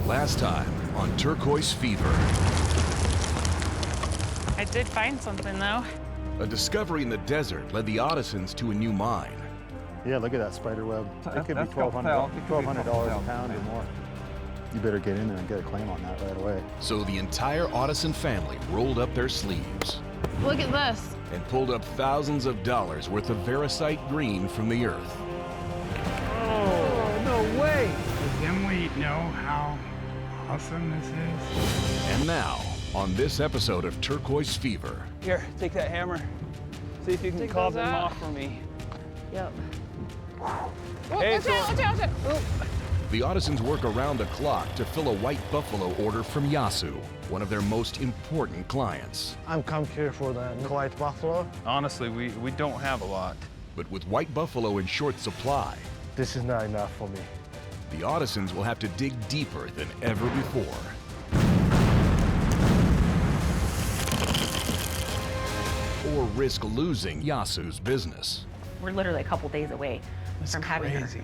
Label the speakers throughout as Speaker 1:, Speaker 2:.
Speaker 1: Last time on Turquoise Fever.
Speaker 2: I did find something, though.
Speaker 1: A discovery in the desert led the Ottisons to a new mine.
Speaker 3: Yeah, look at that spider web. It could be $1,200 a pound or more. You better get in there and get a claim on that right away.
Speaker 1: So the entire Ottison family rolled up their sleeves
Speaker 2: Look at this.
Speaker 1: and pulled up thousands of dollars worth of Veracite green from the earth.
Speaker 3: Oh, no way!
Speaker 4: Then we know how awesome this is.
Speaker 1: And now, on this episode of Turquoise Fever,
Speaker 5: Here, take that hammer. See if you can
Speaker 2: Take
Speaker 5: carve
Speaker 2: those
Speaker 5: them
Speaker 2: out.
Speaker 5: off for me.
Speaker 2: Yep.
Speaker 5: Hey,
Speaker 2: watch out, watch out, watch out.
Speaker 1: the Ottisons work around the clock to fill a white buffalo order from Yasu, one of their most important clients.
Speaker 6: I'm come here for the white buffalo.
Speaker 5: Honestly, we don't have a lot.
Speaker 1: But with white buffalo in short supply,
Speaker 6: This is not enough for me.
Speaker 1: the Ottisons will have to dig deeper than ever before. Or risk losing Yasu's business.
Speaker 7: We're literally a couple days away
Speaker 4: That's
Speaker 7: from having her.
Speaker 4: crazy.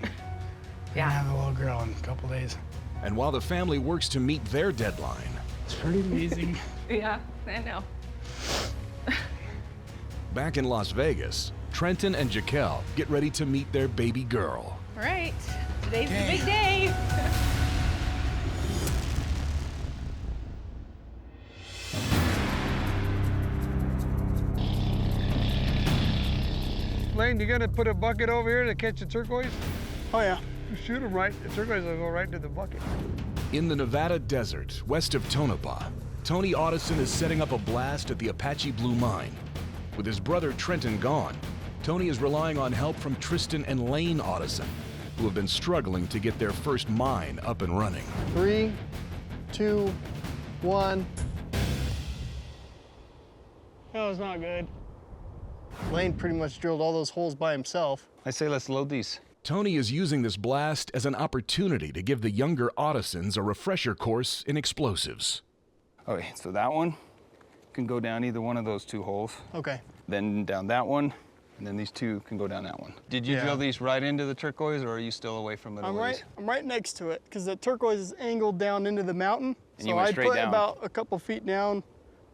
Speaker 7: Yeah.
Speaker 4: Have a little girl in a couple days.
Speaker 1: And while the family works to meet their deadline,
Speaker 4: It's pretty amazing.
Speaker 7: Yeah, I know.
Speaker 1: back in Las Vegas, Trenton and Jaquel get ready to meet their baby girl.
Speaker 7: All right, today's the big day.
Speaker 8: Lane, you gonna put a bucket over here to catch the turquoise?
Speaker 5: Oh, yeah.
Speaker 8: You shoot them right, the turquoise will go right into the bucket.
Speaker 1: In the Nevada desert, west of Tonopah, Tony Ottison is setting up a blast at the Apache Blue Mine. With his brother Trenton gone, Tony is relying on help from Tristan and Lane Ottison, who have been struggling to get their first mine up and running.
Speaker 6: 3, 2, 1.
Speaker 8: That was not good.
Speaker 6: Lane pretty much drilled all those holes by himself.
Speaker 5: I say let's load these.
Speaker 1: Tony is using this blast as an opportunity to give the younger Ottisons a refresher course in explosives.
Speaker 5: Okay, so that one can go down either one of those two holes.
Speaker 6: Okay.
Speaker 5: Then down that one, and then these two can go down that one. Did you
Speaker 8: Yeah.
Speaker 5: drill these right into the turquoise, or are you still away from it a ways?
Speaker 8: I'm right next to it, because the turquoise is angled down into the mountain.
Speaker 5: And you
Speaker 8: So
Speaker 5: went
Speaker 8: I
Speaker 5: straight
Speaker 8: put
Speaker 5: down.
Speaker 8: about a couple feet down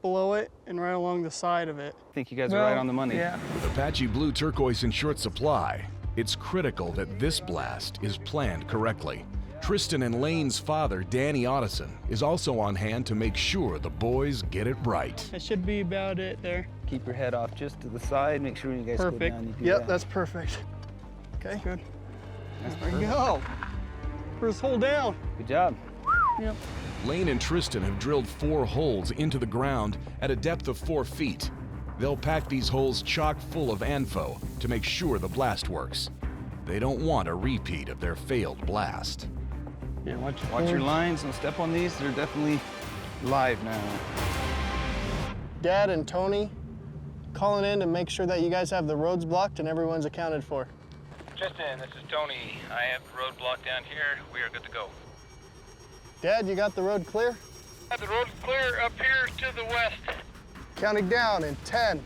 Speaker 8: below it and right along the side of it.
Speaker 5: I think you guys are right on the money.
Speaker 8: Yeah.
Speaker 1: With Apache Blue turquoise in short supply, it's critical that this blast is planned correctly. Tristan and Lane's father, Danny Ottison, is also on hand to make sure the boys get it right.
Speaker 8: That should be about it there.
Speaker 5: Keep your head off just to the side. Make sure you guys go
Speaker 8: Perfect.
Speaker 5: down. You do
Speaker 6: Yep,
Speaker 5: that.
Speaker 6: that's perfect.
Speaker 8: Okay, good.
Speaker 5: That's
Speaker 8: There you
Speaker 5: perfect.
Speaker 8: go. First hole down.
Speaker 5: Good job.
Speaker 8: Yep.
Speaker 1: Lane and Tristan have drilled 4 holes into the ground at a depth of 4 feet. They'll pack these holes chock full of ANFO to make sure the blast works. They don't want a repeat of their failed blast.
Speaker 8: Yeah, watch your
Speaker 5: Watch your
Speaker 8: forward.
Speaker 5: lines. Don't step on these. They're definitely live now.
Speaker 6: Dad and Tony calling in to make sure that you guys have the roads blocked and everyone's accounted for.
Speaker 9: Tristan, this is Tony. I have the road blocked down here. We are good to go.
Speaker 6: Dad, you got the road clear?
Speaker 9: The road's clear up here to the west.
Speaker 6: Counting down in 10,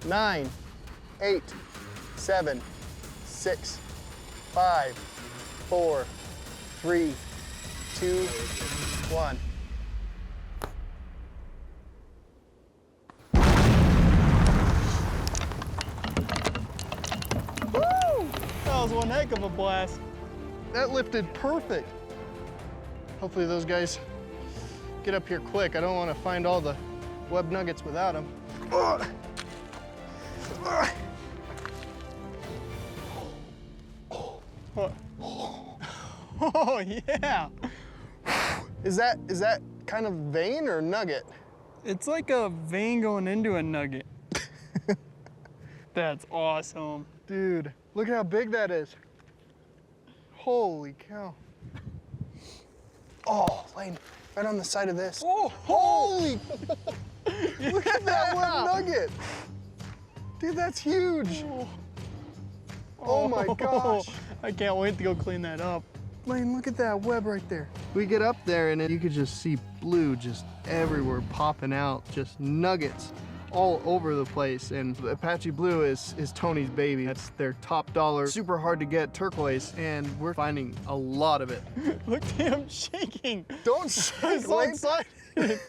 Speaker 6: 9, 8, 7, 6, 5, 4, 3, 2, 1.
Speaker 8: Woo! That was one heck of a blast.
Speaker 6: That lifted perfect. Hopefully those guys get up here quick. I don't want to find all the web nuggets without them.
Speaker 8: Oh, yeah.
Speaker 6: Is that kind of vein or nugget?
Speaker 8: It's like a vein going into a nugget. That's awesome.
Speaker 6: Dude, look at how big that is. Holy cow. Oh, Lane, right on the side of this.
Speaker 8: Oh,
Speaker 6: Holy! Look at that one nugget. Dude, that's huge. Oh my gosh.
Speaker 8: I can't wait to go clean that up.
Speaker 6: Lane, look at that web right there. We get up there and you could just see blue just everywhere popping out, just nuggets. all over the place, and the Apache Blue is Tony's baby. That's their top dollar, super hard to get turquoise, and we're finding a lot of it.
Speaker 8: Look at him shaking.
Speaker 6: Don't shake,
Speaker 8: so
Speaker 6: Lane.
Speaker 8: excited.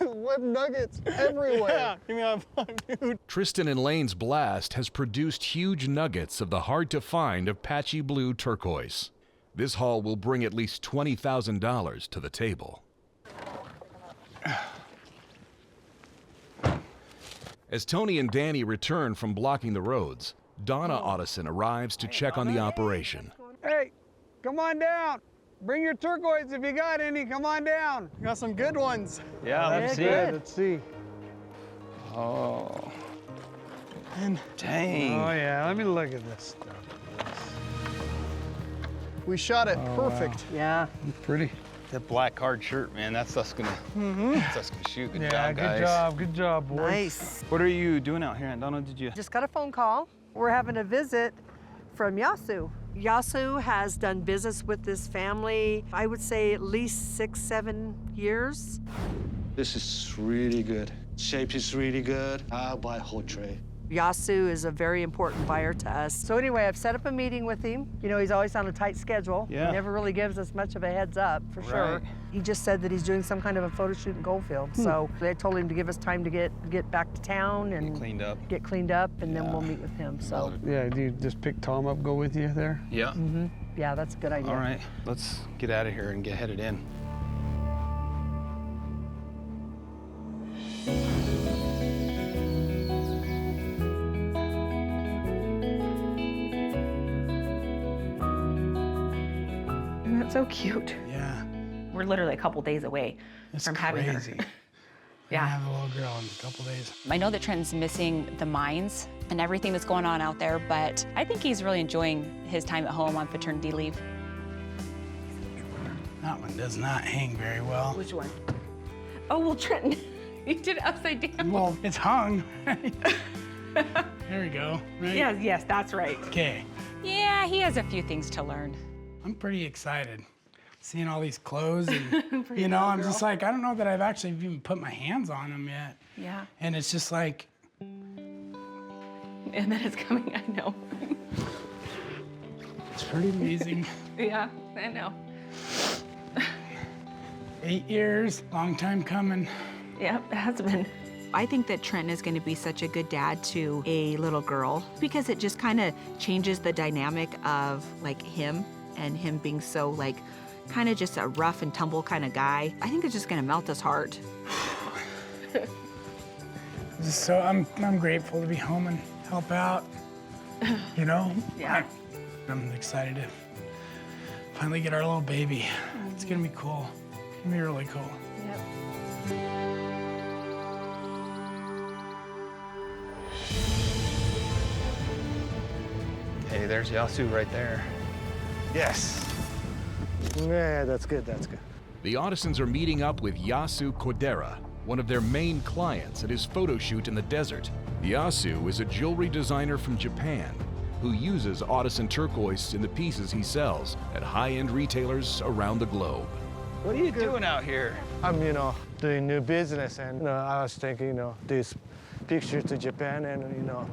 Speaker 6: Web nuggets everywhere.
Speaker 8: Yeah, give me a high five, dude.
Speaker 1: Tristan and Lane's blast has produced huge nuggets of the hard-to-find Apache Blue turquoise. This haul will bring at least $20,000 to the table. As Tony and Danny return from blocking the roads, Donna Otteson arrives to check on the operation.
Speaker 8: Hey, come on down. Bring your turquoise if you got any. Come on down. Got some good ones.
Speaker 5: Yeah, let's see.
Speaker 6: Let's see.
Speaker 5: Oh,
Speaker 8: And,
Speaker 5: dang.
Speaker 8: oh yeah, let me look at this stuff.
Speaker 6: We shot it perfect.
Speaker 2: Yeah.
Speaker 8: Pretty.
Speaker 5: That black hard shirt, man, that's us gonna, that's us gonna shoot. Good
Speaker 8: Yeah,
Speaker 5: job, guys.
Speaker 8: good job, boys.
Speaker 10: Nice.
Speaker 5: What are you doing out here, Aunt Donna? Did you?
Speaker 10: Just got a phone call. We're having a visit from Yasu. Yasu has done business with this family, I would say at least 6-7 years.
Speaker 11: This is really good. Shape is really good. I'll buy a whole tray.
Speaker 10: Yasu is a very important buyer to us. So anyway, I've set up a meeting with him. You know, he's always on a tight schedule.
Speaker 5: Yeah.
Speaker 10: He never really gives us much of a heads up, for sure.
Speaker 5: Right.
Speaker 10: He just said that he's doing some kind of a photo shoot in Goldfield. So they told him to give us time to get back to town and
Speaker 5: Get cleaned up.
Speaker 10: and then we'll meet with him. So
Speaker 8: Yeah, do you just pick Tom up, go with you there?
Speaker 5: Yeah.
Speaker 10: yeah, that's a good idea.
Speaker 5: All right, let's get out of here and get headed in.
Speaker 7: That's so cute.
Speaker 8: Yeah,
Speaker 7: We're literally a couple days away
Speaker 8: it's
Speaker 7: from having her.
Speaker 8: crazy.
Speaker 7: Yeah.
Speaker 8: Have a little girl in a couple days.
Speaker 12: I know that Trenton's missing the mines and everything that's going on out there, but I think he's really enjoying his time at home on paternity leave.
Speaker 4: That one does not hang very well.
Speaker 7: Which one? Oh, well, Trenton, you did it upside down.
Speaker 4: Well, it's hung. There we go. Right?
Speaker 7: Yes, that's right.
Speaker 4: Okay.
Speaker 12: Yeah, he has a few things to learn.
Speaker 4: I'm pretty excited. Seeing all these clothes and, you know, I'm just like, I don't know that I've actually even put my hands on them yet.
Speaker 7: Yeah.
Speaker 4: And it's just like,
Speaker 7: And then it's coming, I know.
Speaker 4: it's pretty amazing.
Speaker 7: Yeah, I know.
Speaker 4: 8 years, long time coming.
Speaker 7: Yeah, it has been.
Speaker 12: I think that Trenton is going to be such a good dad to a little girl because it just kind of changes the dynamic of like him and him being so like kind of just a rough and tumble kind of guy. I think it's just going to melt his heart.
Speaker 4: So I'm grateful to be home and help out, you know?
Speaker 7: Yeah.
Speaker 4: I'm excited to finally get our little baby. It's gonna be cool. It's gonna be really cool.
Speaker 7: Yep.
Speaker 5: Hey, there's Yasu right there.
Speaker 11: Yes. Yeah, that's good, that's good.
Speaker 1: The Ottesons are meeting up with Yasu Kodera, one of their main clients at his photo shoot in the desert. Yasu is a jewelry designer from Japan who uses Otteson turquoise in the pieces he sells at high-end retailers around the globe.
Speaker 5: What are you doing out here?
Speaker 11: I'm, doing new business and, I was thinking, this picture to Japan and,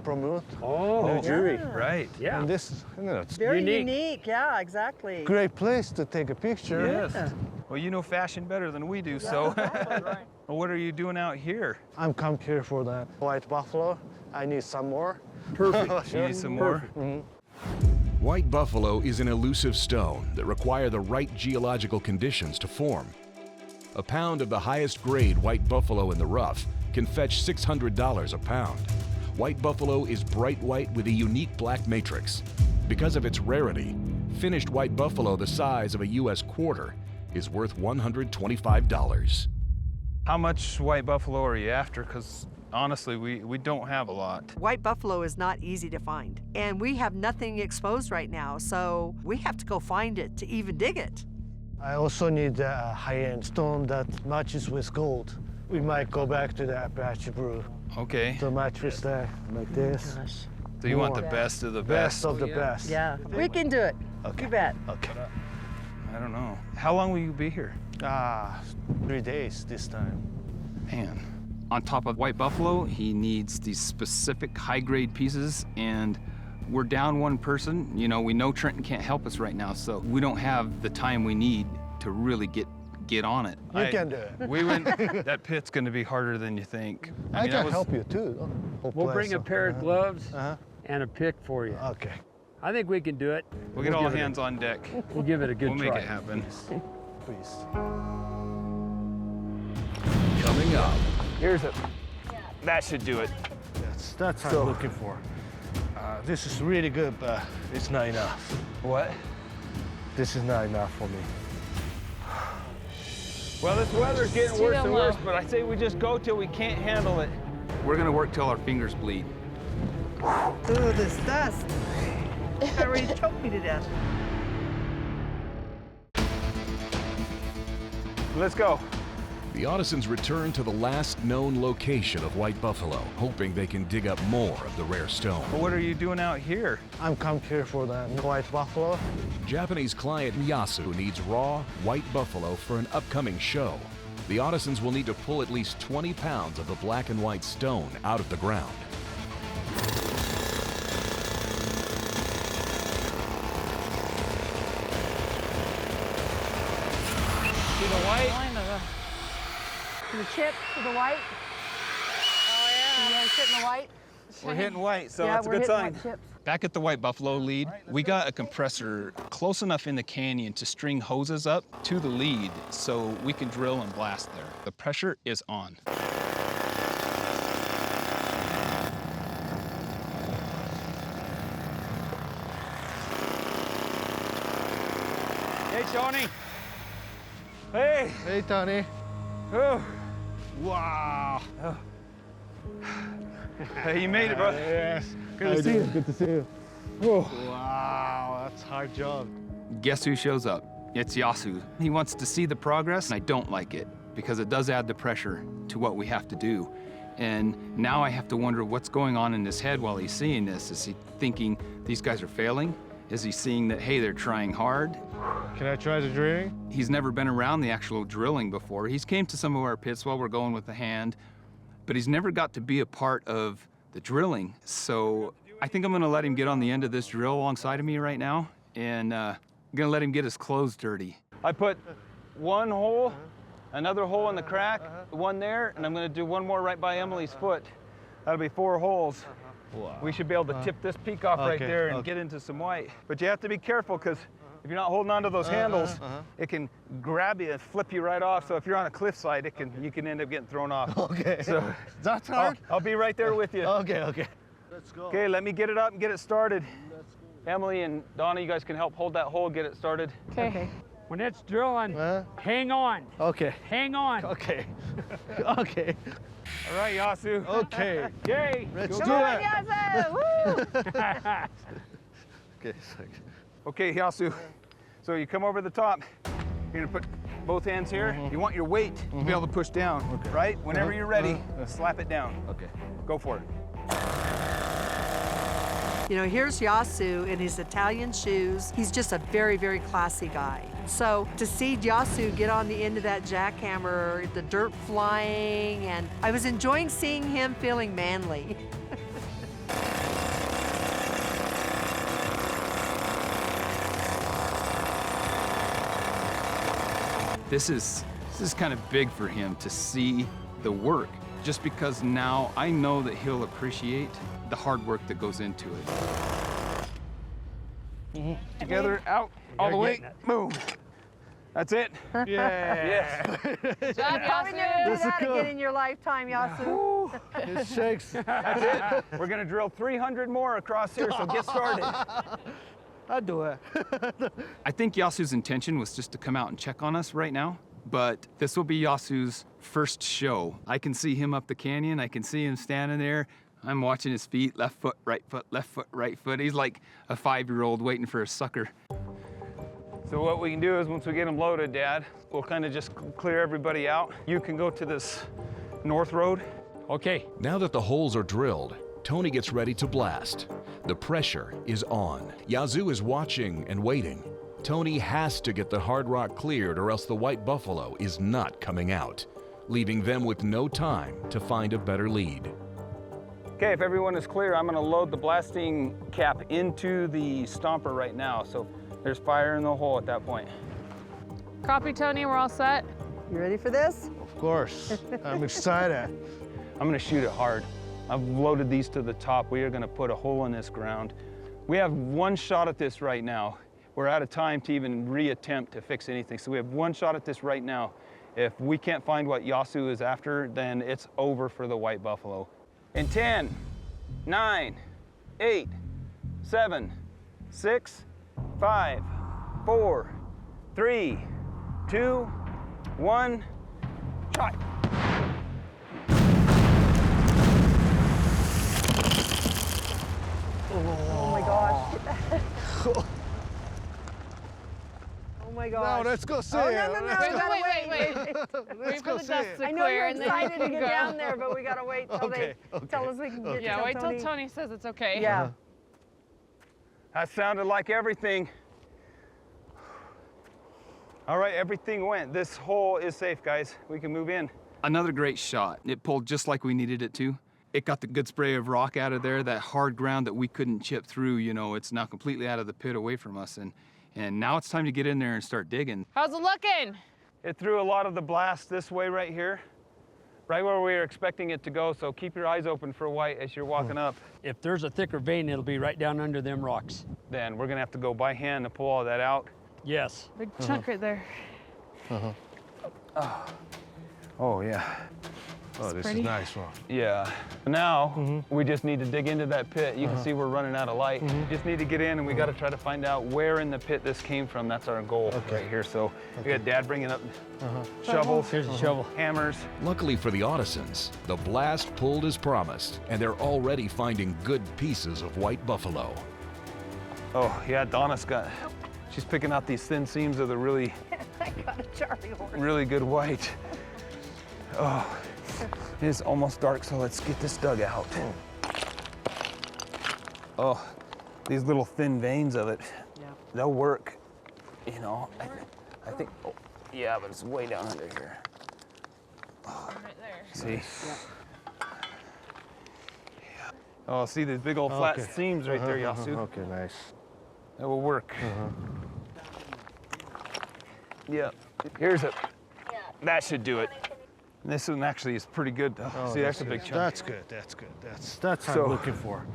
Speaker 11: promote new jewelry.
Speaker 5: Right.
Speaker 11: Yeah. And this, it's
Speaker 10: Very unique. Yeah, exactly.
Speaker 11: great place to take a picture.
Speaker 5: Yes. Well, you know fashion better than we do, so. Well, what are you doing out here?
Speaker 11: I'm come here for the white buffalo. I need some more.
Speaker 5: Perfect. You need some more?
Speaker 1: White buffalo is an elusive stone that require the right geological conditions to form. A pound of the highest grade white buffalo in the rough can fetch $600 a pound. White buffalo is bright white with a unique black matrix. Because of its rarity, finished white buffalo the size of a U.S. quarter is worth $125.
Speaker 5: How much white buffalo are you after? Because honestly, we don't have a lot.
Speaker 10: White buffalo is not easy to find, and we have nothing exposed right now, so we have to go find it to even dig it.
Speaker 11: I also need a high-end stone that matches with gold. We might go back to the Apache Blue
Speaker 5: Okay.
Speaker 11: to match with that, like this.
Speaker 5: So you want the
Speaker 11: More.
Speaker 5: best of the
Speaker 11: Best
Speaker 5: best?
Speaker 11: of the best.
Speaker 10: Yeah, we can do it.
Speaker 11: Okay.
Speaker 10: You bet.
Speaker 11: Okay.
Speaker 5: I don't know. How long will you be here?
Speaker 11: 3 days this time.
Speaker 5: Man, On top of white buffalo, he needs these specific high-grade pieces, and we're down one person. You know, we know Trenton can't help us right now, so we don't have the time we need to really get on it.
Speaker 11: You can do it.
Speaker 5: We went, that pit's gonna be harder than you think.
Speaker 11: I
Speaker 5: mean,
Speaker 11: can help you too.
Speaker 8: We'll bring a pair of gloves and a pick for you.
Speaker 11: Okay.
Speaker 8: I think we can do it.
Speaker 5: We'll get all hands on deck.
Speaker 8: We'll give it a good
Speaker 5: We'll
Speaker 8: try.
Speaker 5: make it happen.
Speaker 11: Please.
Speaker 1: Coming up,
Speaker 5: Here's it. That should do it.
Speaker 11: That's what I'm looking for. This is really good, but it's not enough.
Speaker 5: What?
Speaker 11: This is not enough for me.
Speaker 5: Well, this weather's getting worse and worse, but I say we just go till we can't handle it. We're gonna work till our fingers bleed.
Speaker 10: Ooh, this dust. It already choked me to death.
Speaker 5: Let's go.
Speaker 1: the Audisons return to the last known location of white buffalo, hoping they can dig up more of the rare stone.
Speaker 5: But what are you doing out here?
Speaker 11: I'm come here for the white buffalo.
Speaker 1: Japanese client Yasu needs raw white buffalo for an upcoming show. The Audisons will need to pull at least 20 pounds of the black and white stone out of the ground.
Speaker 5: See the white?
Speaker 10: The chip to the white.
Speaker 2: Oh, yeah.
Speaker 10: You guys hitting the white?
Speaker 5: We're hitting white, so
Speaker 10: yeah,
Speaker 5: that's a good
Speaker 10: hitting
Speaker 5: sign.
Speaker 10: white chips.
Speaker 5: Back at the White Buffalo lead, we got a compressor close enough in the canyon to string hoses up to the lead so we can drill and blast there. The pressure is on. Hey, Tony. Hey.
Speaker 11: Hey, Tony.
Speaker 5: Oh. Wow. Oh. Hey, you made it, bro.
Speaker 11: Yes.
Speaker 5: Good to see you.
Speaker 11: Good to see you. Oh. Wow, that's a hard job.
Speaker 5: Guess who shows up? It's Yasu. He wants to see the progress, and I don't like it because it does add the pressure to what we have to do. And now I have to wonder what's going on in his head while he's seeing this. Is he thinking these guys are failing? Is he seeing that, hey, they're trying hard?
Speaker 11: Can I try the drilling?
Speaker 5: He's never been around the actual drilling before. He's came to some of our pits while we're going with the hand, but he's never got to be a part of the drilling. So I think I'm gonna let him get on the end of this drill alongside of me right now, and I'm gonna let him get his clothes dirty. I put one hole, another hole in the crack, one there, and I'm gonna do one more right by Emily's foot. That'll be 4 holes.
Speaker 11: Wow.
Speaker 5: We should be able to tip this peak off right there and get into some white. But you have to be careful, because if you're not holding onto those handles, it can grab you and flip you right off. So if you're on a cliffside, you can end up getting thrown off.
Speaker 11: Okay.
Speaker 5: So
Speaker 11: that's hard.
Speaker 5: I'll be right there with you.
Speaker 11: Okay, okay. Let's go.
Speaker 5: Okay, let me get it up and get it started. Emily and Donna, you guys can help hold that hole, get it started.
Speaker 2: Okay.
Speaker 8: When it's drilling, hang on.
Speaker 11: Okay.
Speaker 8: Hang on.
Speaker 11: Okay. Okay.
Speaker 5: All right, Yasu.
Speaker 11: Okay.
Speaker 8: Yay.
Speaker 11: Let's
Speaker 10: Come
Speaker 11: do
Speaker 10: on,
Speaker 11: it.
Speaker 10: Yasu! Woo!
Speaker 11: Okay.
Speaker 5: Okay, Yasu. So you come over the top. You're gonna put both hands here. You want your weight to be able to push down, right? Whenever you're ready, slap it down.
Speaker 11: Okay.
Speaker 5: Go for it.
Speaker 10: You know, here's Yasu in his Italian shoes. He's just a very, very classy guy. So to see Yasu get on the end of that jackhammer, the dirt flying, and I was enjoying seeing him feeling manly.
Speaker 5: This is kind of big for him to see the work, just because now I know that he'll appreciate the hard work that goes into it. Together, out, all the way, boom. That's it.
Speaker 11: Yeah.
Speaker 5: Yes.
Speaker 2: Good job,
Speaker 10: Probably never do
Speaker 11: This is
Speaker 10: that
Speaker 11: cool.
Speaker 10: again in your lifetime, Yasu.
Speaker 11: It shakes.
Speaker 5: That's it. We're gonna drill 300 more across here, so get started.
Speaker 11: I'll do it.
Speaker 5: I think Yasu's intention was just to come out and check on us right now, but this will be Yasu's first show. I can see him up the canyon. I can see him standing there. I'm watching his feet, left foot, right foot, left foot, right foot. He's like a 5-year-old waiting for a sucker. So what we can do is once we get him loaded, Dad, we'll kind of just clear everybody out. You can go to this north road.
Speaker 8: Okay.
Speaker 1: Now that the holes are drilled, Tony gets ready to blast. The pressure is on. Yasu is watching and waiting. Tony has to get the hard rock cleared or else the white buffalo is not coming out. leaving them with no time to find a better lead.
Speaker 5: Okay, if everyone is clear, I'm gonna load the blasting cap into the stomper right now. So there's fire in the hole at that point.
Speaker 2: Copy, Tony. We're all set.
Speaker 10: You ready for this?
Speaker 11: Of course. I'm excited.
Speaker 5: I'm gonna shoot it hard. I've loaded these to the top. We are gonna put a hole in this ground. We have one shot at this right now. We're out of time to even re-attempt to fix anything. So we have one shot at this right now. If we can't find what Yasu is after, then it's over for the white buffalo. In 10, 9, 8, 7, 6, 5, 4, 3, 2, 1, shot.
Speaker 10: Oh my gosh. Oh my gosh.
Speaker 11: No, let's go see
Speaker 10: Oh,
Speaker 11: it.
Speaker 10: no, no, no.
Speaker 11: Let's
Speaker 10: we
Speaker 11: go-
Speaker 10: gotta
Speaker 2: wait.
Speaker 11: Let's
Speaker 2: Wait
Speaker 11: go
Speaker 2: for the
Speaker 11: see
Speaker 2: dust
Speaker 11: it.
Speaker 2: to
Speaker 10: I know you're
Speaker 2: clear and then
Speaker 10: excited
Speaker 2: you
Speaker 10: to
Speaker 2: can
Speaker 10: get
Speaker 2: go.
Speaker 10: down there, but we gotta wait till
Speaker 11: Okay,
Speaker 10: they tell us we can get
Speaker 2: Yeah,
Speaker 10: to
Speaker 2: wait till
Speaker 10: Tony.
Speaker 2: Tony says it's okay.
Speaker 10: Yeah.
Speaker 5: That sounded like everything. All right, everything went. This hole is safe, guys. We can move in. Another great shot. It pulled just like we needed it to. It got the good spray of rock out of there, that hard ground that we couldn't chip through. You know, it's now completely out of the pit away from us. And now it's time to get in there and start digging.
Speaker 2: How's it looking?
Speaker 5: It threw a lot of the blast this way right here, right where we were expecting it to go. So keep your eyes open for white as you're walking up.
Speaker 13: If there's a thicker vein, it'll be right down under them rocks.
Speaker 5: Then we're gonna have to go by hand to pull all that out.
Speaker 13: Yes.
Speaker 2: Big chunk right there.
Speaker 5: Oh yeah.
Speaker 11: Oh, this
Speaker 2: pretty.
Speaker 11: is nice one.
Speaker 5: Yeah. Now we just need to dig into that pit. You can see we're running out of light. We just need to get in and we got to try to find out where in the pit this came from. That's our goal right here. So we got Dad bringing up shovels,
Speaker 13: Here's a shovel.
Speaker 5: hammers.
Speaker 1: Luckily for the Ottisons, the blast pulled as promised, and they're already finding good pieces of white buffalo.
Speaker 5: Oh yeah, she's picking out these thin seams of the really,
Speaker 10: I got a Charlie horse.
Speaker 5: really good white. Oh, it is almost dark, so let's get this dug out. Oh, these little thin veins of it, they'll work. You know, I think, oh, yeah, but it's way down under here. Oh,
Speaker 2: Right there.
Speaker 5: see? Oh, see these big old flat seams right there, Yasu?
Speaker 11: Okay, nice.
Speaker 5: That will work. Yeah, here's it. That should do it. This one actually is pretty good.
Speaker 11: Oh,
Speaker 5: see, that's a big chunk.
Speaker 11: That's good. That's good. That's what
Speaker 5: So-
Speaker 11: I'm looking for.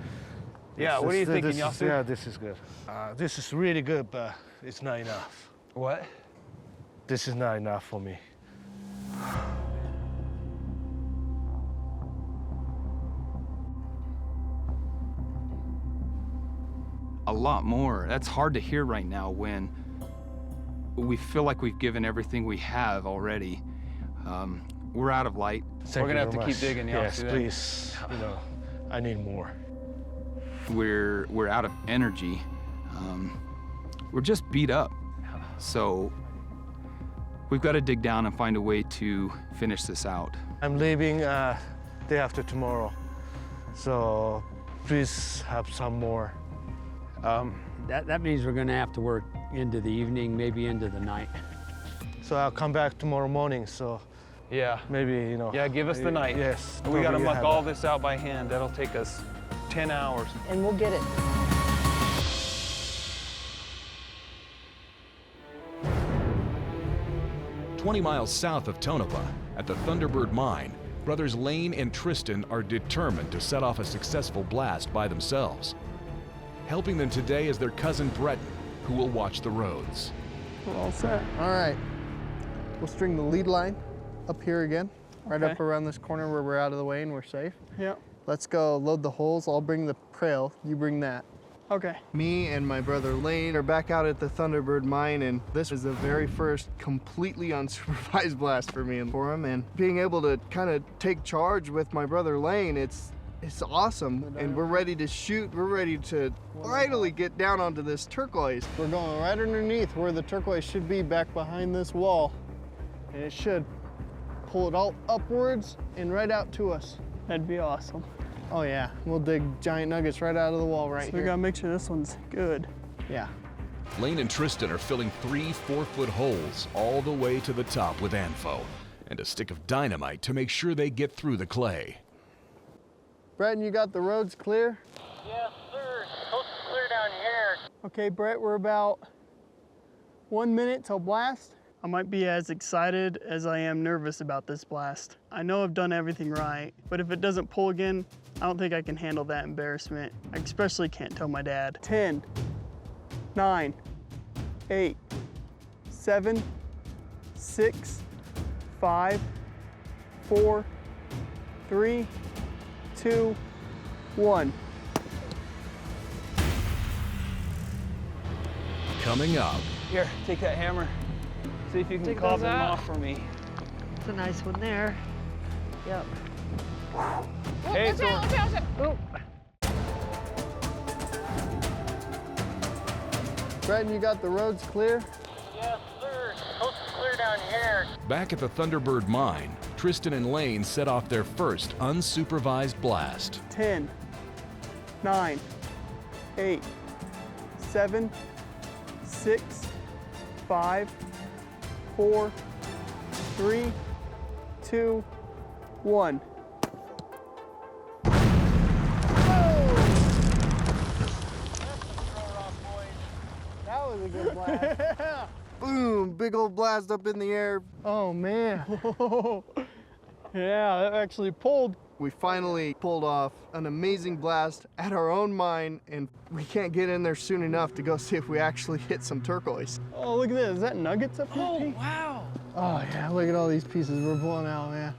Speaker 5: Yeah, what are you thinking, Yasu?
Speaker 11: Yeah, this is good. This is really good, but it's not enough.
Speaker 5: What?
Speaker 11: This is not enough for me.
Speaker 5: A lot more. That's hard to hear right now when we feel like we've given everything we have already. We're out of light.
Speaker 11: Thank
Speaker 5: We're gonna
Speaker 11: you
Speaker 5: have to
Speaker 11: very
Speaker 5: keep
Speaker 11: much.
Speaker 5: digging.
Speaker 11: Yes,
Speaker 5: Yasu.
Speaker 11: please. You know, I need more.
Speaker 5: We're out of energy. We're just beat up. So we've got to dig down and find a way to finish this out.
Speaker 11: I'm leaving day after tomorrow, so please have some more.
Speaker 13: That means we're gonna have to work into the evening, maybe into the night.
Speaker 11: So I'll come back tomorrow morning. So
Speaker 5: Yeah.
Speaker 11: maybe, you know.
Speaker 5: Yeah, give us the night.
Speaker 11: Yes.
Speaker 5: We got to
Speaker 11: probably
Speaker 5: muck
Speaker 11: have
Speaker 5: all
Speaker 11: that.
Speaker 5: this out by hand. That'll take us 10 hours.
Speaker 10: And we'll get it.
Speaker 1: "20 miles south of Tonopah, at the Thunderbird Mine, brothers Lane and Tristan are determined to set off a successful blast by themselves. Helping them today is their cousin Breton, who will watch the roads.
Speaker 6: We're all set. All right. We'll string the lead line up here again, right up around this corner where we're out of the way and we're safe.
Speaker 8: Yep.
Speaker 6: Let's go load the holes. I'll bring the trail. You bring that.
Speaker 8: Okay.
Speaker 6: Me and my brother Lane are back out at the Thunderbird Mine, and this is the very first completely unsupervised blast for me and for him. And being able to kind of take charge with my brother Lane, it's awesome. And we're ready to shoot. We're ready to finally get down onto this turquoise. We're going right underneath where the turquoise should be, back behind this wall. And it should pull it all upwards and right out to us.
Speaker 8: That'd be awesome.
Speaker 6: Oh yeah, we'll dig giant nuggets right out of the wall right
Speaker 8: So
Speaker 6: here.
Speaker 8: we gotta make sure this one's good.
Speaker 6: Yeah.
Speaker 1: Lane and Tristan are filling 3 4-foot holes all the way to the top with ANFO. and a stick of dynamite to make sure they get through the clay.
Speaker 6: Brett, you got the roads clear?
Speaker 8: Yes, sir. Coast is clear down here.
Speaker 14: Okay, Brett, we're about 1 minute till blast. I might be as excited as I am nervous about this blast. I know I've done everything right, but if it doesn't pull again, I don't think I can handle that embarrassment. I especially can't tell my dad. 10, 9, 8, 7, 6, 5, 4, 3, 2, 1.
Speaker 1: Coming up.
Speaker 11: Here, take that hammer. See if you can
Speaker 10: Take
Speaker 11: carve
Speaker 10: those
Speaker 11: them
Speaker 10: out.
Speaker 11: off for me.
Speaker 10: It's a nice one there. Yep.
Speaker 11: Hey,
Speaker 2: Watch out, watch out, watch out.
Speaker 6: Brett, you got the roads clear?
Speaker 8: Yes, sir. Coast is clear down here.
Speaker 1: Back at the Thunderbird mine, Tristan and Lane set off their first unsupervised blast.
Speaker 14: 10, 9, 8, 7, 6, 5, 4, 3, 2, 1.
Speaker 6: That was a good blast. Boom, big old blast up in the air.
Speaker 14: Oh man. Yeah, that actually pulled.
Speaker 6: We finally pulled off an amazing blast at our own mine, and we can't get in there soon enough to go see if we actually hit some turquoise.
Speaker 14: Oh, look at this. Is that nuggets up here?
Speaker 2: Oh, wow.
Speaker 14: Oh yeah, look at all these pieces we're pulling out, man.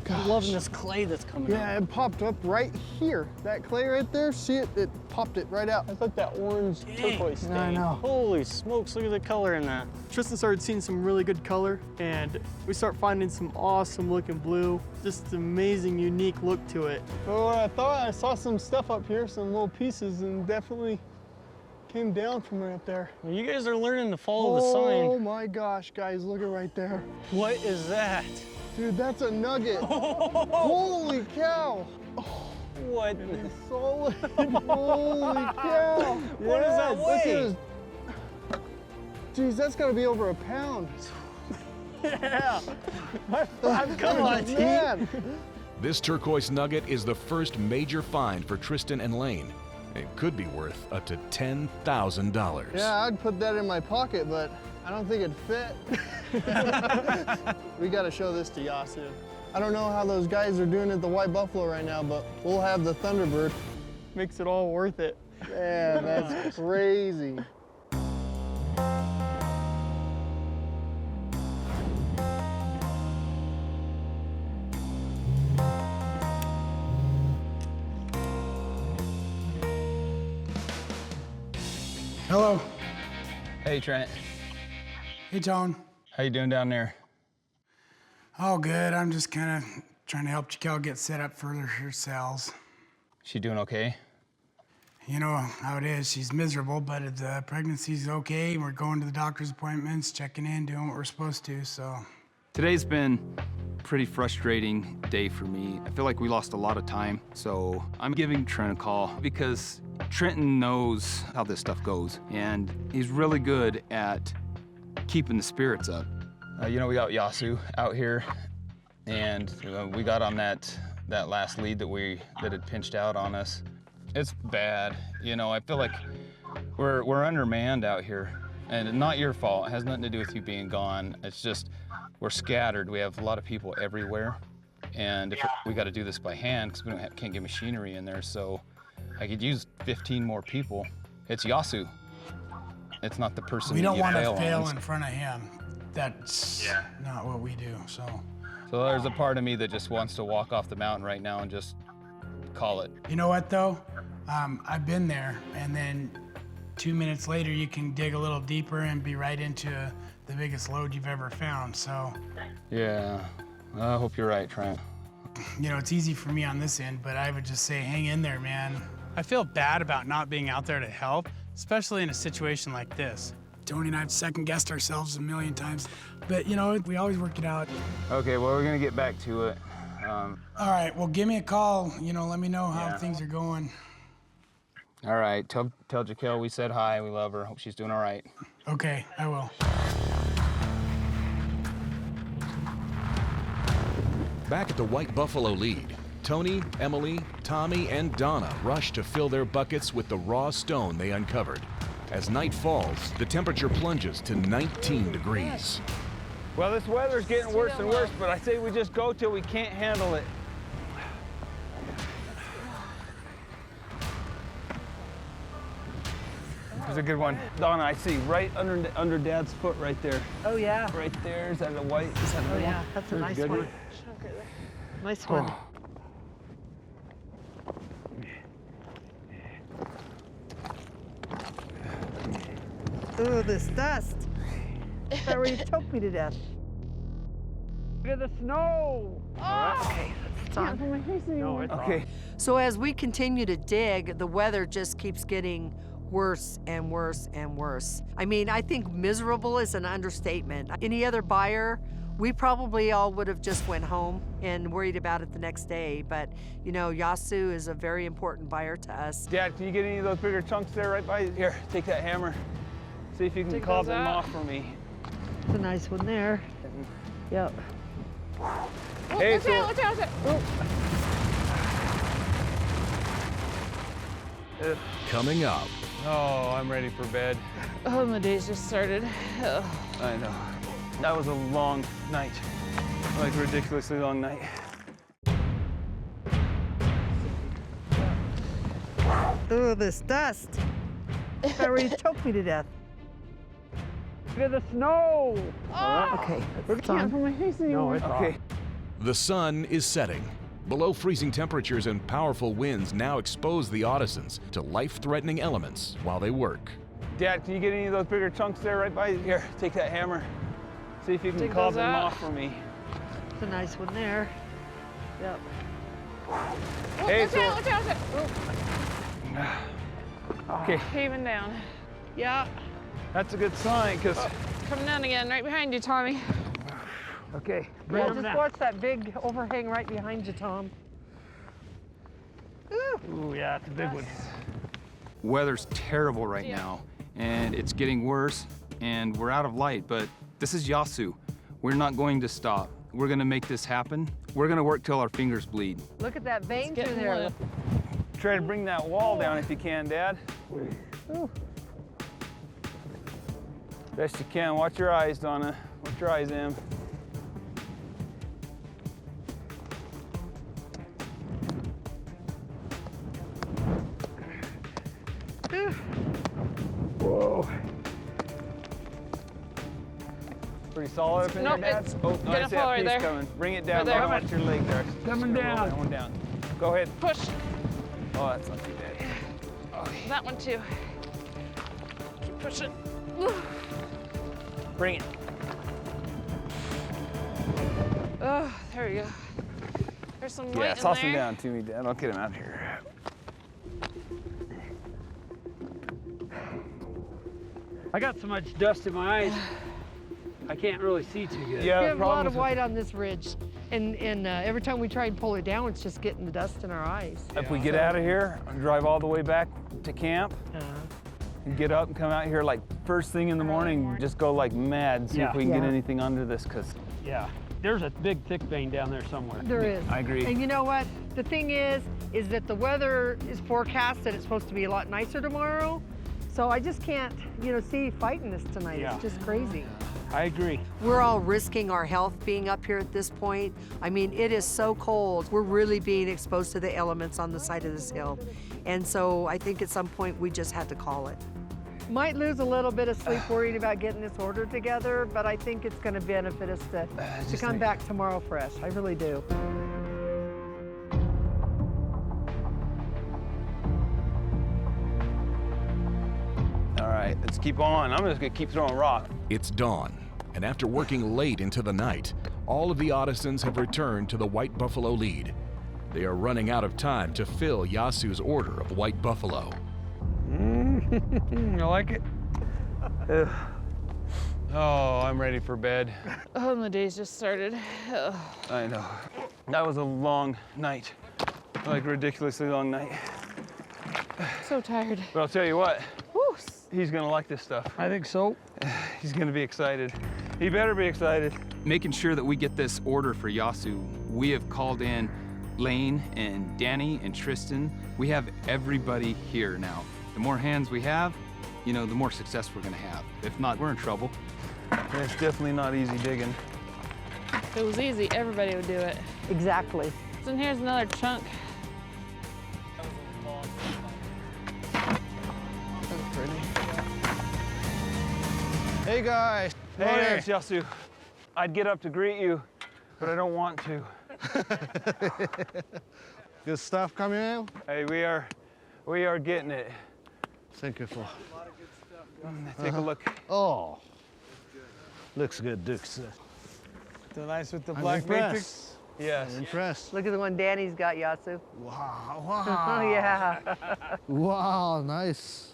Speaker 11: I'm loving this clay that's coming out.
Speaker 14: Yeah, it popped up right here. That clay right there, see it? It popped it right out. I thought that orange turquoise stain.
Speaker 11: I know. Holy smokes, look at the color in that.
Speaker 14: Tristan started seeing some really good color, and we start finding some awesome looking blue. Just amazing, unique look to it. But what I thought, I saw some stuff up here, some little pieces, and definitely came down from right there.
Speaker 11: Well, you guys are learning to follow the
Speaker 14: Oh
Speaker 11: sign.
Speaker 14: my gosh, guys, look at right there.
Speaker 11: What is that?
Speaker 14: Dude, that's a nugget. Holy cow.
Speaker 11: What?
Speaker 14: It's solid. Holy cow.
Speaker 11: What does that weigh?
Speaker 14: Geez, that's gotta be over a pound.
Speaker 11: Yeah. Come on,
Speaker 14: man.
Speaker 1: This turquoise nugget is the first major find for Tristan and Lane. It could be worth up to $10,000.
Speaker 14: Yeah, I'd put that in my pocket, but I don't think it'd fit. We gotta show this to Yasu. I don't know how those guys are doing at the White Buffalo right now, but we'll have the Thunderbird. Makes it all worth it. Man, that's crazy.
Speaker 4: Hello.
Speaker 5: Hey, Trent.
Speaker 4: Hey, Tone.
Speaker 5: How you doing down there?
Speaker 4: All good. I'm just kind of trying to help Jaquel get set up for her cells.
Speaker 5: She doing okay?
Speaker 4: You know how it is. She's miserable, but the pregnancy's okay. We're going to the doctor's appointments, checking in, doing what we're supposed to, so.
Speaker 5: Today's been a pretty frustrating day for me. I feel like we lost a lot of time, so I'm giving Trent a call because Trenton knows how this stuff goes, and he's really good at keeping the spirits up. You know, we got Yasu out here, and we got on that last lead that had pinched out on us. It's bad. You know, I feel like we're undermanned out here, and not your fault. It has nothing to do with you being gone. It's just we're scattered. We have a lot of people everywhere, and if we got to do this by hand because we can't get machinery in there. So I could use 15 more people. It's Yasu. It's not the person
Speaker 4: We
Speaker 5: that
Speaker 4: don't
Speaker 5: you
Speaker 4: want
Speaker 5: fail
Speaker 4: to fail
Speaker 5: on.
Speaker 4: in front of him. That's not what we do, so.
Speaker 5: So there's a part of me that just wants to walk off the mountain right now and just call it.
Speaker 4: You know what, though? I've been there, and then 2 minutes later, you can dig a little deeper and be right into the biggest load you've ever found, so.
Speaker 5: Yeah, I hope you're right, Trent.
Speaker 4: You know, it's easy for me on this end, but I would just say hang in there, man. I feel bad about not being out there to help, especially in a situation like this. Tony and I have second-guessed ourselves a million times, but, you know, we always work it out.
Speaker 5: Okay, well, we're gonna get back to it.
Speaker 4: All right, well, give me a call. You know, let me know how things are going.
Speaker 5: All right, tell Jaquel we said hi, we love her, hope she's doing all right.
Speaker 4: Okay, I will.
Speaker 1: Back at the White Buffalo lead, Tony, Emily, Tommy, and Donna rush to fill their buckets with the raw stone they uncovered. As night falls, the temperature plunges to 19 degrees.
Speaker 8: Well, this weather's getting worse and worse, but I say we just go till we can't handle it. There's a good one. Donna, I see right under Dad's foot right there.
Speaker 10: Oh, yeah.
Speaker 8: Right there. Is that a white? Is that
Speaker 10: Oh, yeah. That's a nice one. Nice one. Ooh, this dust. That really choked me to death.
Speaker 8: Look at the snow.
Speaker 10: Okay, it's on.
Speaker 8: No, it's okay.
Speaker 10: So as we continue to dig, the weather just keeps getting worse and worse and worse. I mean, I think miserable is an understatement. Any other buyer, we probably all would have just went home and worried about it the next day. But, you know, Yasu is a very important buyer to us.
Speaker 8: Dad, can you get any of those bigger chunks there right by you? Here, take that hammer. See if you can carve them off for me.
Speaker 10: It's a nice one there. Yep.
Speaker 2: Oh,
Speaker 8: Hey,
Speaker 2: watch out, watch out, watch out.
Speaker 1: Coming up.
Speaker 8: Oh, I'm ready for bed.
Speaker 2: Oh, the day's just started. Ugh.
Speaker 8: I know. That was a long night. Like a ridiculously long night.
Speaker 10: Ooh, this dust. That really choked me to death.
Speaker 8: Look at the snow.
Speaker 10: Okay,
Speaker 2: I can't put my face anymore.
Speaker 8: Okay.
Speaker 1: The sun is setting. Below freezing temperatures and powerful winds now expose the Ottisons to life-threatening elements while they work.
Speaker 8: Dad, can you get any of those bigger chunks there right by you? Here, take that hammer. See if you can carve them off for me.
Speaker 10: It's a nice one there. Yep.
Speaker 8: Hey,
Speaker 2: watch out, watch out, watch out.
Speaker 8: Okay,
Speaker 2: Caving down. Yeah.
Speaker 8: that's a good sign, because...
Speaker 2: Coming down again, right behind you, Tommy.
Speaker 8: Okay.
Speaker 10: Yeah, just watch that big overhang right behind you, Tom.
Speaker 8: Ooh, yeah, it's a big one.
Speaker 5: Weather's terrible right now, and it's getting worse, and we're out of light, but this is Yasu. We're not going to stop. We're gonna make this happen. We're gonna work till our fingers bleed.
Speaker 10: Look at that vein through there.
Speaker 8: Try to bring that wall down if you can, Dad.
Speaker 10: Ooh.
Speaker 8: Best you can. Watch your eyes, Donna. Watch your eyes, Em. Whoa. Pretty solid up in
Speaker 2: Nope,
Speaker 8: there, Dad?
Speaker 2: it's
Speaker 8: Oh, no,
Speaker 2: gonna
Speaker 8: I see
Speaker 2: fall
Speaker 8: that
Speaker 2: right
Speaker 8: piece
Speaker 2: there.
Speaker 8: coming. Bring it down.
Speaker 2: Right there.
Speaker 8: Don't watch your leg there.
Speaker 2: Coming down.
Speaker 8: That one down. Go ahead.
Speaker 2: Push.
Speaker 8: Oh, that's not too bad. Okay.
Speaker 2: That one too. Keep pushing.
Speaker 8: Bring it.
Speaker 2: Oh, there we go. There's some weight
Speaker 8: Yeah,
Speaker 2: in
Speaker 8: toss
Speaker 2: there.
Speaker 8: him down to me, Dad. I'll get him out here.
Speaker 13: I got so much dust in my eyes, I can't really see too good.
Speaker 8: Yeah,
Speaker 10: We have a lot of white on this ridge, and every time we try and pull it down, it's just getting the dust in our eyes.
Speaker 8: If we get out of here, drive all the way back to camp, and get up and come out here like first thing in the morning, just go like mad and see if we can get anything under this, because
Speaker 13: Yeah, there's a big thick vein down there somewhere.
Speaker 10: There is.
Speaker 8: I agree.
Speaker 10: And you know what? The thing is that the weather is forecast that it's supposed to be a lot nicer tomorrow. So I just can't, see fighting this tonight.
Speaker 13: Yeah.
Speaker 10: It's just crazy.
Speaker 13: I agree.
Speaker 10: We're all risking our health being up here at this point. I mean, it is so cold. We're really being exposed to the elements on the side of this hill. And so I think at some point we just had to call it. Might lose a little bit of sleep worrying about getting this order together, but I think it's going to benefit us to come back tomorrow fresh. I really do.
Speaker 8: All right, let's keep on. I'm just gonna keep throwing rock.
Speaker 1: It's dawn, and after working late into the night, all of the Ottisons have returned to the White Buffalo lead. They are running out of time to fill Yasu's order of white buffalo.
Speaker 8: I like it. Oh, I'm ready for bed.
Speaker 2: Oh, the day's just started. Ugh.
Speaker 8: I know. That was a long night. Like a ridiculously long night.
Speaker 2: So tired.
Speaker 8: But I'll tell you what,
Speaker 2: Woo.
Speaker 8: he's gonna like this stuff.
Speaker 13: I think so.
Speaker 8: He's gonna be excited. He better be excited.
Speaker 5: Making sure that we get this order for Yasu, we have called in Lane and Danny and Tristan. We have everybody here now. The more hands we have, you know, the more success we're gonna have. If not, we're in trouble.
Speaker 8: It's definitely not easy digging.
Speaker 2: If it was easy, everybody would do it.
Speaker 10: Exactly.
Speaker 2: So here's another chunk.
Speaker 6: That's pretty. Hey guys.
Speaker 8: Hey, it's Yasu. I'd get up to greet you, but I don't want to.
Speaker 11: Good stuff coming in?
Speaker 8: Hey, we are getting it.
Speaker 11: Thank you for.
Speaker 8: Take a look.
Speaker 11: Oh, looks good, Dukes.
Speaker 4: Still nice with the
Speaker 11: I'm
Speaker 4: black
Speaker 11: impressed.
Speaker 4: matrix.
Speaker 8: Yes.
Speaker 11: I'm impressed.
Speaker 10: Look at the one Danny's got, Yasu.
Speaker 11: Wow,
Speaker 10: Oh,
Speaker 11: wow.
Speaker 10: yeah.
Speaker 11: Wow, nice.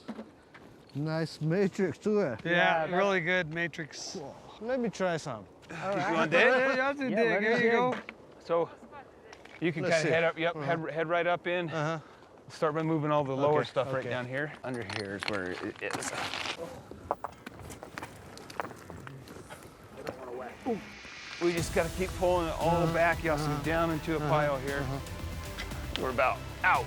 Speaker 11: Nice matrix to it.
Speaker 4: Yeah, really good matrix.
Speaker 11: Let me try some.
Speaker 10: All right.
Speaker 8: You want to dig?
Speaker 4: Yeah, Yasu dig. There you go.
Speaker 8: So you can
Speaker 11: Let's
Speaker 8: kind of
Speaker 11: see.
Speaker 8: head up, yep, head right up in. Start by moving all the lower
Speaker 11: Okay,
Speaker 8: stuff right
Speaker 11: okay.
Speaker 8: down here. Under here is where it is. We just got to keep pulling it all back, Yasu, down into a pile here. We're about out.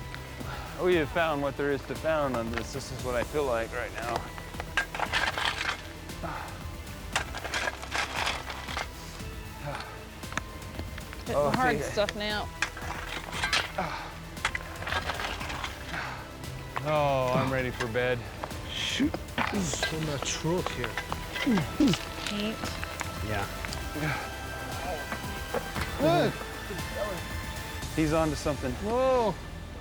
Speaker 8: We have found what there is to found on this. This is what I feel like right now.
Speaker 2: Get the hard stuff now.
Speaker 8: Oh, I'm ready for bed.
Speaker 11: Shoot. So much rock here.
Speaker 2: Paint.
Speaker 11: Yeah. Look!
Speaker 8: He's onto something.
Speaker 11: Whoa!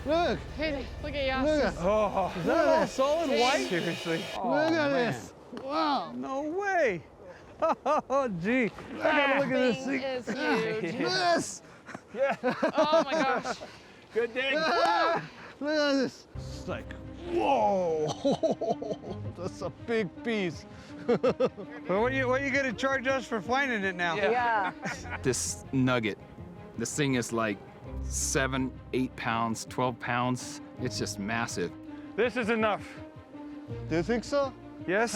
Speaker 11: Look!
Speaker 2: Hey, look at
Speaker 11: Look
Speaker 2: Yasu.
Speaker 11: at,
Speaker 8: Oh,
Speaker 11: is that all solid white?
Speaker 8: seriously.
Speaker 11: Look at this! Wow!
Speaker 4: No way. Oh, gee. I gotta look at this
Speaker 2: Thing
Speaker 4: thing.
Speaker 2: is huge.
Speaker 11: This!
Speaker 8: Yeah.
Speaker 2: Oh my gosh.
Speaker 8: Good dig.
Speaker 11: Ah, look at this! It's like, whoa! That's a big piece.
Speaker 4: Well, what are you gonna charge us for finding it now?
Speaker 10: Yeah.
Speaker 5: This nugget, this thing is like 7, 8 pounds, 12 pounds. It's just massive.
Speaker 8: This is enough.
Speaker 11: Do you think so?
Speaker 8: Yes?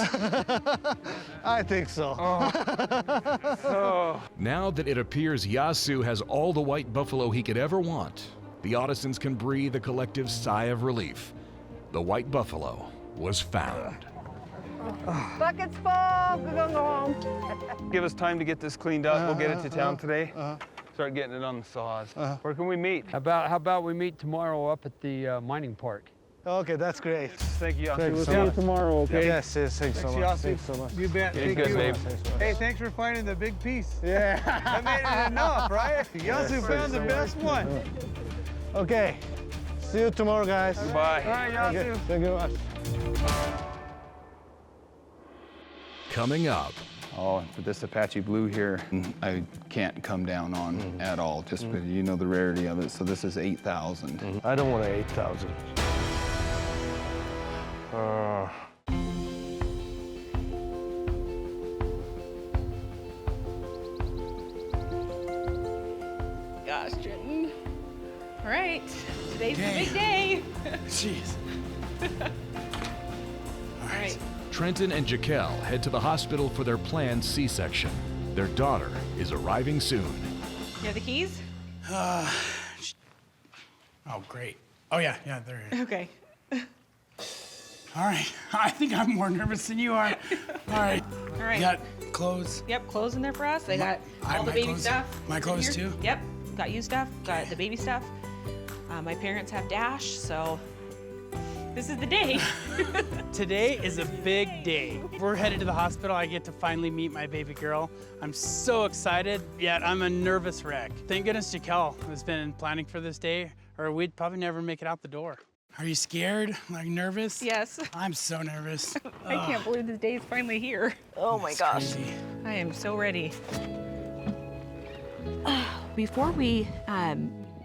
Speaker 11: I think so.
Speaker 8: Oh.
Speaker 1: Now that it appears Yasu has all the white buffalo he could ever want, the Ottisons can breathe a collective sigh of relief. The white buffalo was found.
Speaker 10: Buckets full. We're gonna go home.
Speaker 8: Give us time to get this cleaned up. We'll get it to town today. Start getting it on the saws. Where can we meet?
Speaker 13: How about we meet tomorrow up at the mining park?
Speaker 11: Okay, that's great.
Speaker 8: Thank you, Yasu.
Speaker 11: Thanks
Speaker 8: We'll
Speaker 11: so
Speaker 8: see you
Speaker 11: much.
Speaker 8: tomorrow, okay?
Speaker 11: Yes, thanks so much.
Speaker 4: Yasu.
Speaker 11: Thanks so much.
Speaker 4: You bet.
Speaker 8: Get
Speaker 4: Thank
Speaker 8: good,
Speaker 4: you.
Speaker 8: babe.
Speaker 4: Hey, thanks for finding the big piece.
Speaker 11: Yeah.
Speaker 4: That made it enough, right? Yasu found the best one.
Speaker 11: Okay. See you tomorrow, guys.
Speaker 8: Bye.
Speaker 4: All right, Yasu.
Speaker 11: Okay, thank you very much.
Speaker 1: Coming up,
Speaker 5: Oh, for this Apache Blue here, I can't come down on at all, just because you know the rarity of it. So this is 8,000.
Speaker 11: I don't want 8,000.
Speaker 7: Gosh, Trenton. All right, today's the
Speaker 4: Okay.
Speaker 7: big day.
Speaker 4: Jeez.
Speaker 7: All right.
Speaker 1: Trenton and Jaquel head to the hospital for their planned C-section. Their daughter is arriving soon.
Speaker 7: You have the keys?
Speaker 4: Oh, great. Oh, yeah, there it is.
Speaker 7: Okay.
Speaker 4: All right. I think I'm more nervous than you are. All right.
Speaker 7: All right.
Speaker 4: You got clothes?
Speaker 7: Yep, clothes in there for us. I got
Speaker 4: I-
Speaker 7: all the
Speaker 4: my
Speaker 7: baby
Speaker 4: clothes-
Speaker 7: stuff.
Speaker 4: my
Speaker 7: in
Speaker 4: clothes
Speaker 7: here.
Speaker 4: too?
Speaker 7: Yep, got you stuff, got the baby stuff. My parents have Dash, so this is the day.
Speaker 4: Today is a big day. We're headed to the hospital. I get to finally meet my baby girl. I'm so excited, yet I'm a nervous wreck. Thank goodness Jaquel has been planning for this day, or we'd probably never make it out the door. Are you scared? Like nervous?
Speaker 7: Yes.
Speaker 4: I'm so nervous.
Speaker 7: I can't believe this day is finally here. Oh my
Speaker 4: It's
Speaker 7: gosh.
Speaker 4: crazy.
Speaker 7: I am so ready.
Speaker 12: Before we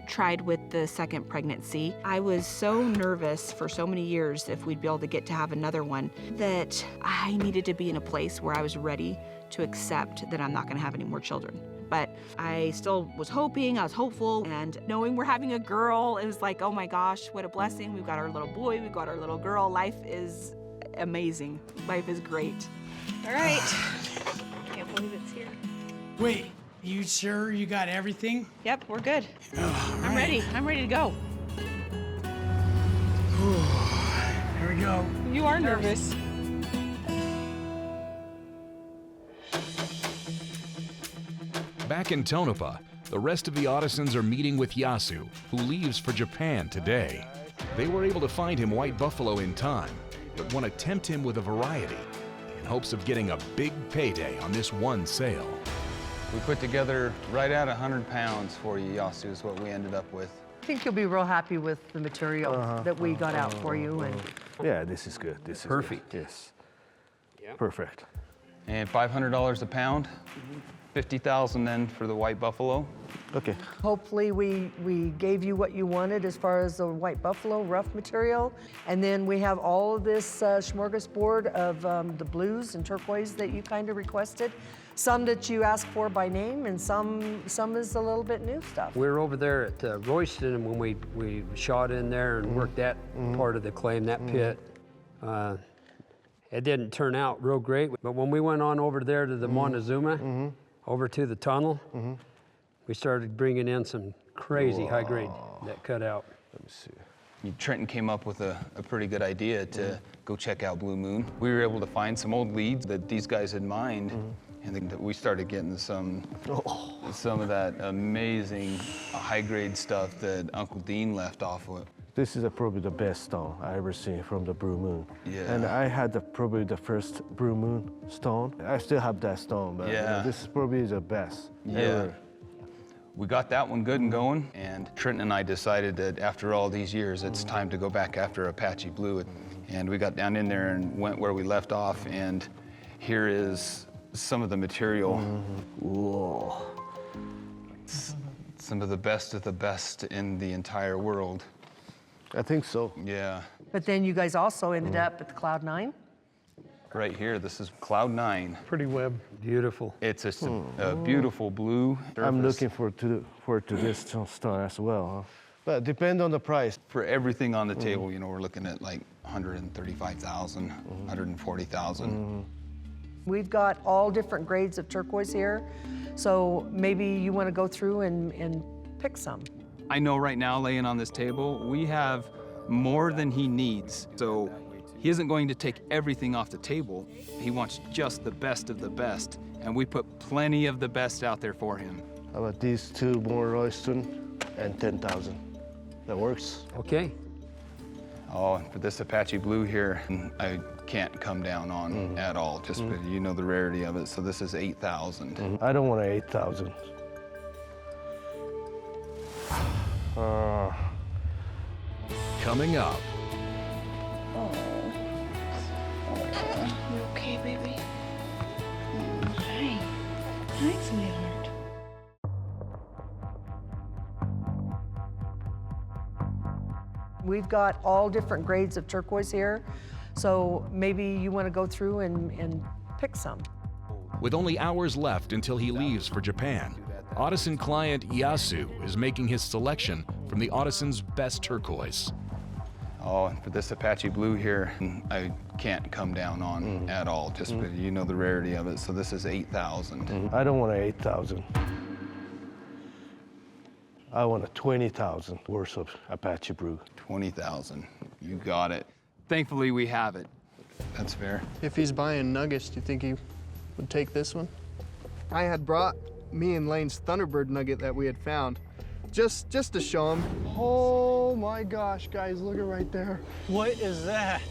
Speaker 12: tried with the second pregnancy, I was so nervous for so many years if we'd be able to get to have another one that I needed to be in a place where I was ready to accept that I'm not going to have any more children. But I still was hoping, I was hopeful, and knowing we're having a girl, it was like, oh my gosh, what a blessing. We've got our little boy, we've got our little girl. Life is amazing. Life is great.
Speaker 7: All right. Can't believe it's here.
Speaker 4: Wait, you sure you got everything?
Speaker 7: Yep, we're good.
Speaker 4: Oh,
Speaker 7: I'm ready. I'm ready to go.
Speaker 4: Here we go.
Speaker 7: You are nervous.
Speaker 1: Back in Tonopah, the rest of the Ottisons are meeting with Yasu, who leaves for Japan today. They were able to find him white buffalo in time, but want to tempt him with a variety in hopes of getting a big payday on this one sale.
Speaker 8: We put together right at 100 pounds for you, Yasu, is what we ended up with.
Speaker 10: I think you'll be real happy with the material that we got out for you. And
Speaker 15: yeah, this is good. This is
Speaker 8: perfect.
Speaker 15: Good. Yes. Perfect.
Speaker 8: And $500 a pound. 50,000 then for the white buffalo.
Speaker 15: Okay.
Speaker 10: hopefully we gave you what you wanted as far as the white buffalo rough material. And then we have all of this smorgasbord of the blues and turquoise that you kind of requested. Some that you asked for by name, and some is a little bit new stuff.
Speaker 13: We were over there at Royston when we shot in there and worked that part of the claim, that pit. It didn't turn out real great, but when we went on over there to the Montezuma, over to the tunnel, we started bringing in some crazy high grade that cut out.
Speaker 15: Let me see.
Speaker 8: Trenton came up with a pretty good idea to go check out Blue Moon. We were able to find some old leads that these guys had mined, and then we started getting some of that amazing high-grade stuff that Uncle Dean left off with.
Speaker 15: This is probably the best stone I ever seen from the Blue Moon.
Speaker 8: Yeah.
Speaker 15: And I had probably the first Blue Moon stone. I still have that stone, but this is probably the best ever.
Speaker 8: We got that one good and going, and Trenton and I decided that after all these years, it's time to go back after Apache Blue. And we got down in there and went where we left off, and here is some of the material.
Speaker 15: Whoa.
Speaker 8: Some of the best in the entire world.
Speaker 15: I think so.
Speaker 8: Yeah.
Speaker 10: But then you guys also ended up at the Cloud 9.
Speaker 8: Right here, this is Cloud 9.
Speaker 11: Pretty web.
Speaker 13: Beautiful.
Speaker 8: It's a beautiful blue surface.
Speaker 15: I'm looking forward to this stone as well. Huh? But depend on the price.
Speaker 8: For everything on the table, you know, we're looking at like 135,000, 140,000.
Speaker 10: We've got all different grades of turquoise here, so maybe you want to go through and pick some.
Speaker 5: I know right now, laying on this table, we have more than he needs. So he isn't going to take everything off the table. He wants just the best of the best, and we put plenty of the best out there for him.
Speaker 15: How about these two more Royston and 10,000? That works.
Speaker 13: Okay.
Speaker 8: Oh, and for this Apache Blue here, I can't come down on at all, just because you know the rarity of it. So this is 8,000.
Speaker 15: I don't want 8,000.
Speaker 1: Coming up.
Speaker 16: You okay, baby? Hi. Hi, sweetheart.
Speaker 10: We've got all different grades of turquoise here, so maybe you want to go through and pick some.
Speaker 1: With only hours left until he leaves for Japan, Ottison client Yasu is making his selection from the Ottison's best turquoise.
Speaker 8: Oh, and for this Apache Blue here, I can't come down on at all, just because you know the rarity of it. So this is 8,000.
Speaker 15: I don't want 8,000. I want 20,000 worth of Apache Blue.
Speaker 8: 20,000. You got it.
Speaker 5: Thankfully, we have it.
Speaker 8: That's fair.
Speaker 6: If he's buying nuggets, do you think he would take this one? I had brought me and Lane's Thunderbird nugget that we had found, just to show him. Oh my gosh, guys, look at right there.
Speaker 11: What is that?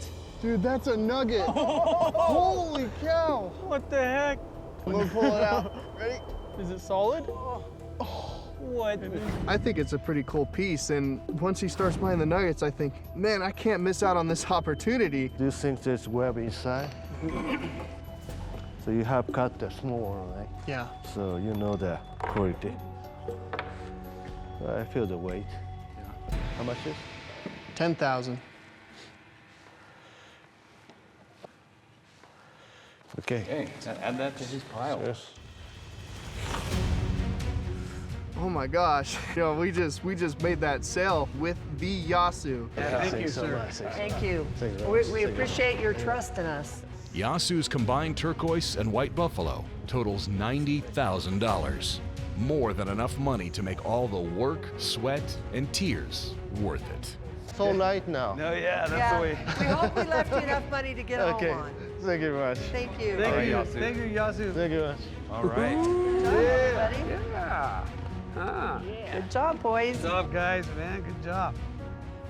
Speaker 6: Dude, that's a nugget. Holy cow.
Speaker 11: What the heck?
Speaker 6: I'm gonna pull it out. Ready?
Speaker 11: Is it solid? What?
Speaker 6: I think it's a pretty cool piece, and once he starts buying the nuggets, I think, man, I can't miss out on this opportunity.
Speaker 15: Do you think there's web inside? So you have cut the small one, right?
Speaker 6: Yeah.
Speaker 15: So you know the quality. I feel the weight. Yeah. How much is?
Speaker 6: 10,000.
Speaker 15: Okay.
Speaker 8: Okay, add that to his pile.
Speaker 15: Yes.
Speaker 6: Oh my gosh. You know, we just made that sale with the Yasu.
Speaker 11: Yeah, thank you, sir.
Speaker 10: Thank you.
Speaker 15: Thanks,
Speaker 10: We appreciate your trust in us.
Speaker 1: Yasu's combined turquoise and white buffalo totals $90,000. More than enough money to make all the work, sweat, and tears worth it.
Speaker 11: So night now.
Speaker 5: No, yeah, that's the way.
Speaker 10: We hope we left you enough money to get
Speaker 11: Okay.
Speaker 10: home on.
Speaker 11: Thank you very much.
Speaker 10: Thank you.
Speaker 11: Thank you.
Speaker 5: Yasu.
Speaker 11: Thank you, Yasu. Thank you very much.
Speaker 5: All right.
Speaker 10: Buddy.
Speaker 13: Yeah. Ah.
Speaker 10: Good job, boys.
Speaker 11: Good job, guys, man. Good job.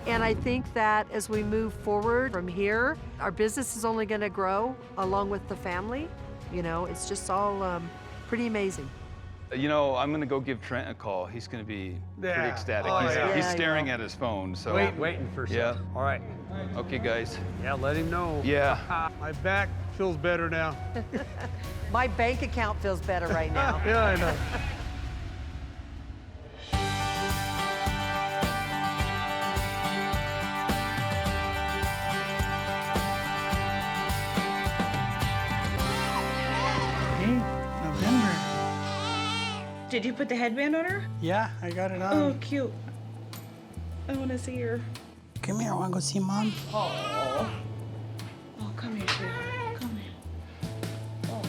Speaker 10: And I think that as we move forward from here, our business is only going to grow along with the family. You know, it's just all pretty amazing.
Speaker 8: You know, I'm gonna go give Trent a call. He's gonna be pretty
Speaker 11: Yeah.
Speaker 8: ecstatic.
Speaker 11: Oh,
Speaker 8: he's
Speaker 11: yeah.
Speaker 8: he's
Speaker 10: Yeah,
Speaker 8: staring at his phone, so.
Speaker 13: Waiting for
Speaker 8: Yeah.
Speaker 13: something. All right.
Speaker 8: Okay, guys.
Speaker 13: Yeah, let him know.
Speaker 8: Yeah.
Speaker 11: My back feels better now.
Speaker 10: My bank account feels better right now.
Speaker 11: Yeah, I know.
Speaker 4: Hey, November.
Speaker 16: Did you put the headband on her?
Speaker 4: Yeah, I got it
Speaker 16: Oh,
Speaker 4: on.
Speaker 16: cute. I want to see her.
Speaker 4: Come here, wanna go see Mom?
Speaker 16: Oh. Oh, come here, sweetheart. Come here. Oh.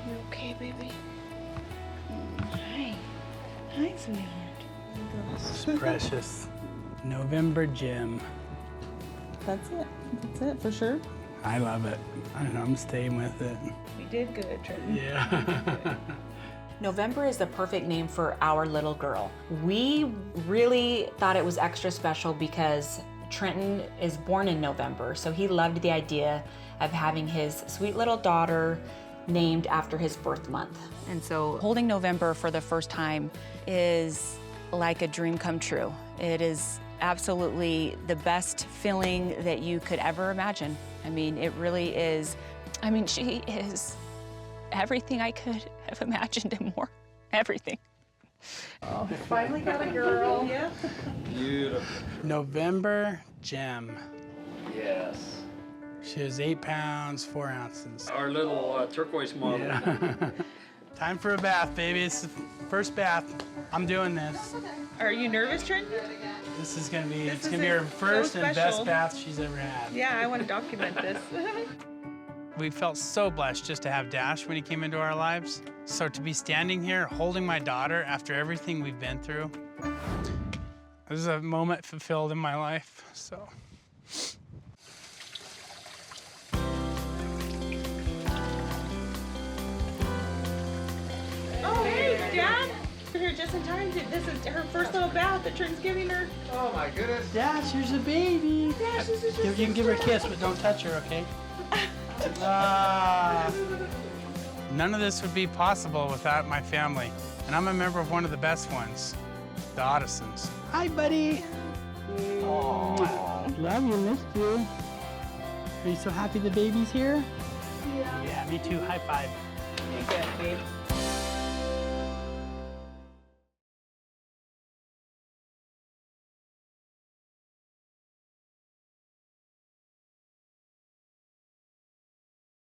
Speaker 16: You okay, baby? Hi. Hi, sweetheart.
Speaker 4: It's precious. November Jim.
Speaker 16: That's it. That's it for sure.
Speaker 4: I love it. I don't know, I'm staying with it.
Speaker 16: We did good, Trenton.
Speaker 4: Yeah.
Speaker 7: November is the perfect name for our little girl. We really thought it was extra special because Trenton is born in November, so he loved the idea of having his sweet little daughter named after his birth month. And so holding November for the first time is like a dream come true. It is absolutely the best feeling that you could ever imagine. I mean, it really is. I mean, she is everything I could have imagined and more. Everything.
Speaker 10: Oh, finally got a girl.
Speaker 16: Yeah.
Speaker 5: Beautiful.
Speaker 4: November Gem.
Speaker 13: Yes.
Speaker 4: She was 8 pounds, 4 ounces.
Speaker 13: Our little turquoise model.
Speaker 4: Yeah. Time for a bath, baby. It's the first bath. I'm doing this.
Speaker 16: Are you nervous, Trenton?
Speaker 4: This is gonna be,
Speaker 16: This
Speaker 4: it's
Speaker 16: is
Speaker 4: gonna be her
Speaker 16: so
Speaker 4: first and best
Speaker 16: special.
Speaker 4: bath she's ever had.
Speaker 16: Yeah, I want to document this.
Speaker 4: We felt so blessed just to have Dash when he came into our lives. So to be standing here holding my daughter after everything we've been through, this is a moment fulfilled in my life, so.
Speaker 16: Oh, hey, Dad. You're here just in time. This is her first little bath that Trenton's giving her.
Speaker 11: Oh my goodness.
Speaker 4: Dash, here's a baby.
Speaker 16: Dash, this is just
Speaker 4: You can give her a kiss, but don't touch her, okay? Ah. None of this would be possible without my family. And I'm a member of one of the best ones, the Ottisons. Hi, buddy. Aww. Love you, missed you. Are you so happy the baby's here?
Speaker 16: Yeah.
Speaker 4: Yeah, me too. High five.
Speaker 16: You're good, babe.